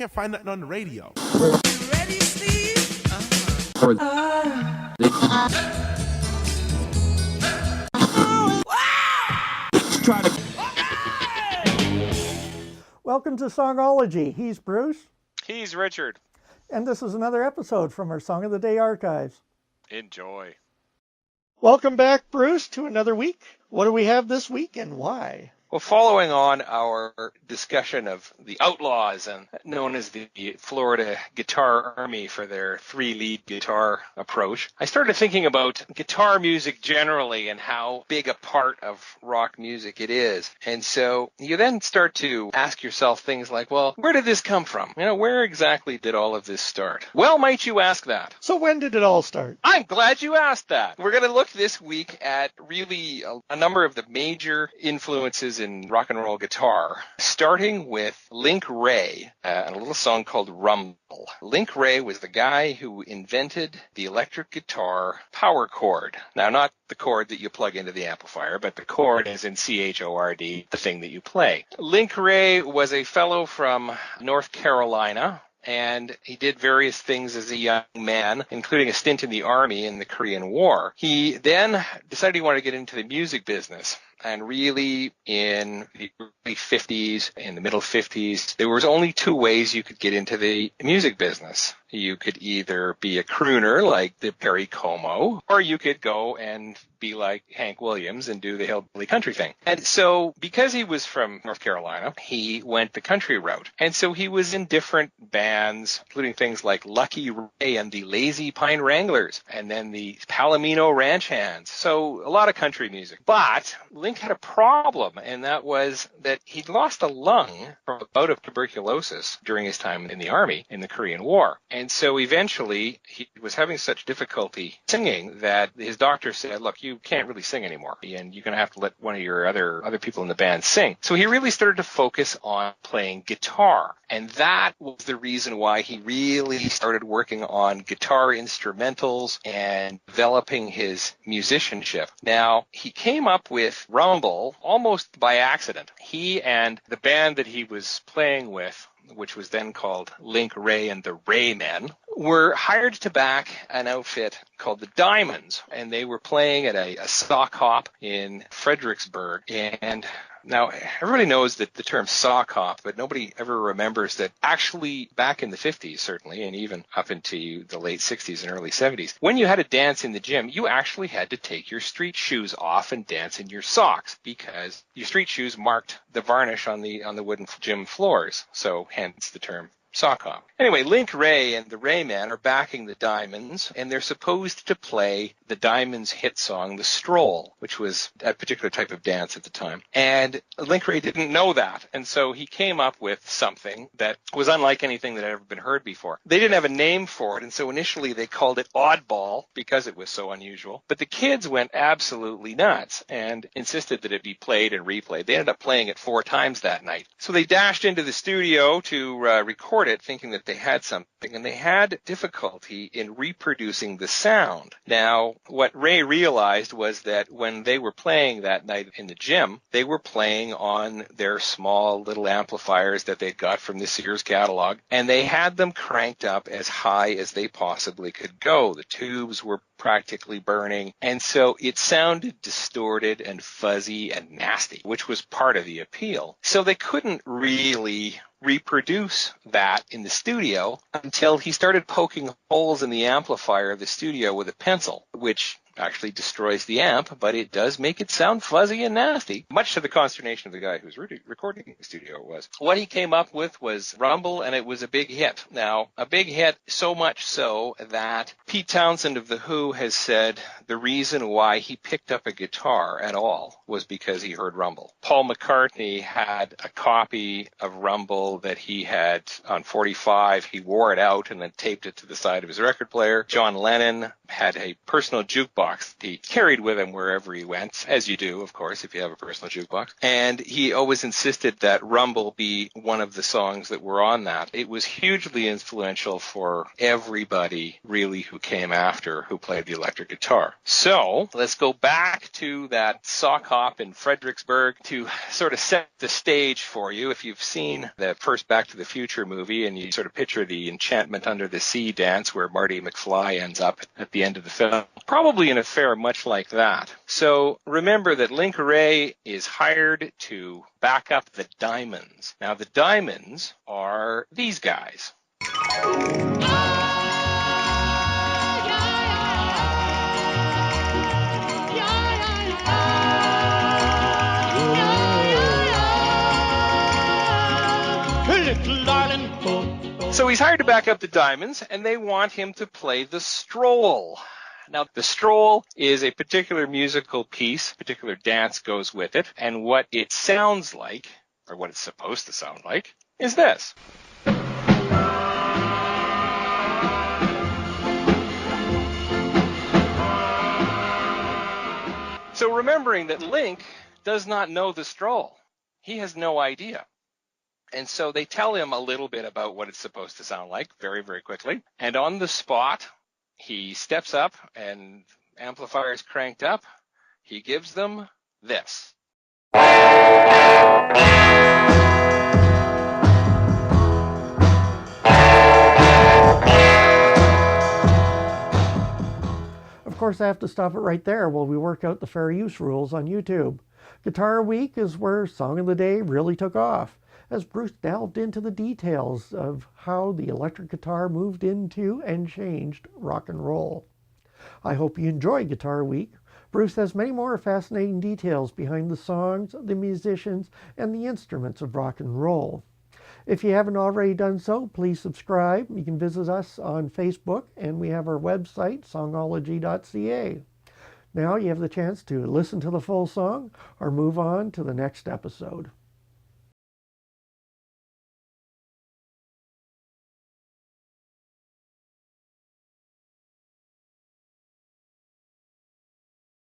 can't find nothing on the radio. You ready, Steve? Welcome to Songology. He's Bruce. He's Richard. And this is another episode from our Song of the Day archives. Enjoy. Welcome back, Bruce, to another week. What do we have this week and why? Well, following on our discussion of the Outlaws, and known as the Florida Guitar Army for their 3-lead guitar approach, I started thinking about guitar music generally and how big a part of rock music it is. And so you then start to ask yourself things like, well, where did this come from? Where exactly did all of this start? Well, might you ask that? So when did it all start? I'm glad you asked that. We're going to look this week at really a number of the major influences in rock and roll guitar, starting with Link Wray and a little song called Rumble. Link Wray was the guy who invented the electric guitar power chord. Now, not the chord that you plug into the amplifier, but the chord as in C-H-O-R-D, the thing that you play. Link Wray was a fellow from North Carolina, and he did various things as a young man, including a stint in the Army in the Korean War. He then decided he wanted to get into the music business. And really, in the early 50s, in the middle 50s, there was only two ways you could get into the music business. You could either be a crooner like the Perry Como, or you could go and be like Hank Williams and do the hillbilly country thing. And so, because he was from North Carolina, he went the country route. And so he was in different bands, including things like Lucky Ray and the Lazy Pine Wranglers, and then the Palomino Ranch Hands. So, a lot of country music. But Link had a problem, and that was that he'd lost a lung from a bout of tuberculosis during his time in the Army in the Korean War. And so eventually he was having such difficulty singing that his doctor said, look, you can't really sing anymore, and you're going to have to let one of your other people in the band sing. So he really started to focus on playing guitar. And that was the reason why he really started working on guitar instrumentals and developing his musicianship. Now, he came up with Rumble almost by accident. He and the band that he was playing with, which was then called Link Wray and the Wray Men, were hired to back an outfit called the Diamonds, and they were playing at a sock hop in Fredericksburg. And now, everybody knows that the term sock hop, but nobody ever remembers that actually back in the 50s, certainly, and even up into the late 60s and early 70s, when you had to dance in the gym, you actually had to take your street shoes off and dance in your socks because your street shoes marked the varnish on the wooden gym floors. So hence the term sock hop. Anyway, Link Wray and the Wray Men are backing the Diamonds, and they're supposed to play the Diamonds' hit song, The Stroll, which was a particular type of dance at the time. And Link Wray didn't know that, and so he came up with something that was unlike anything that had ever been heard before. They didn't have a name for it, and so initially they called it Oddball because it was so unusual. But the kids went absolutely nuts and insisted that it be played and replayed. They ended up playing it 4 times that night. So they dashed into the studio to record it, thinking that they had something, and they had difficulty in reproducing the sound. Now, what Ray realized was that when they were playing that night in the gym, they were playing on their small little amplifiers that they'd got from the Sears catalog, and they had them cranked up as high as they possibly could go. The tubes were practically burning, and so it sounded distorted and fuzzy and nasty, which was part of the appeal. So they couldn't really reproduce that in the studio until he started poking holes in the amplifier of the studio with a pencil, which actually destroys the amp, but it does make it sound fuzzy and nasty, much to the consternation of the guy who was recording in the studio. What he came up with was Rumble, and it was a big hit. Now, a big hit so much so that Pete Townsend of The Who has said the reason why he picked up a guitar at all was because he heard Rumble. Paul McCartney had a copy of Rumble that he had on 45. He wore it out and then taped it to the side of his record player. John Lennon had a personal jukebox jukebox he carried with him wherever he went, as you do, of course, if you have a personal jukebox. And he always insisted that Rumble be one of the songs that were on that. It was hugely influential for everybody, really, who came after, who played the electric guitar. So let's go back to that sock hop in Fredericksburg to sort of set the stage for you. If you've seen the first Back to the Future movie and you sort of picture the Enchantment Under the Sea dance where Marty McFly ends up at the end of the film, probably an affair much like that. So remember that Link Wray is hired to back up the Diamonds. Now the Diamonds are these guys. So he's hired to back up the Diamonds, and they want him to play the Stroll. Now, the Stroll is a particular musical piece, particular dance goes with it, and what it sounds like, or what it's supposed to sound like, is this. So remembering that Link does not know the Stroll, he has no idea. And so they tell him a little bit about what it's supposed to sound like very, very quickly. And on the spot, he steps up and amplifiers cranked up. He gives them this. Of course, I have to stop it right there while we work out the fair use rules on YouTube. Guitar Week is where Song of the Day really took off, as Bruce delved into the details of how the electric guitar moved into and changed rock and roll. I hope you enjoyed Guitar Week. Bruce has many more fascinating details behind the songs, the musicians, and the instruments of rock and roll. If you haven't already done so, please subscribe. You can visit us on Facebook, and we have our website, songology.ca. Now you have the chance to listen to the full song or move on to the next episode.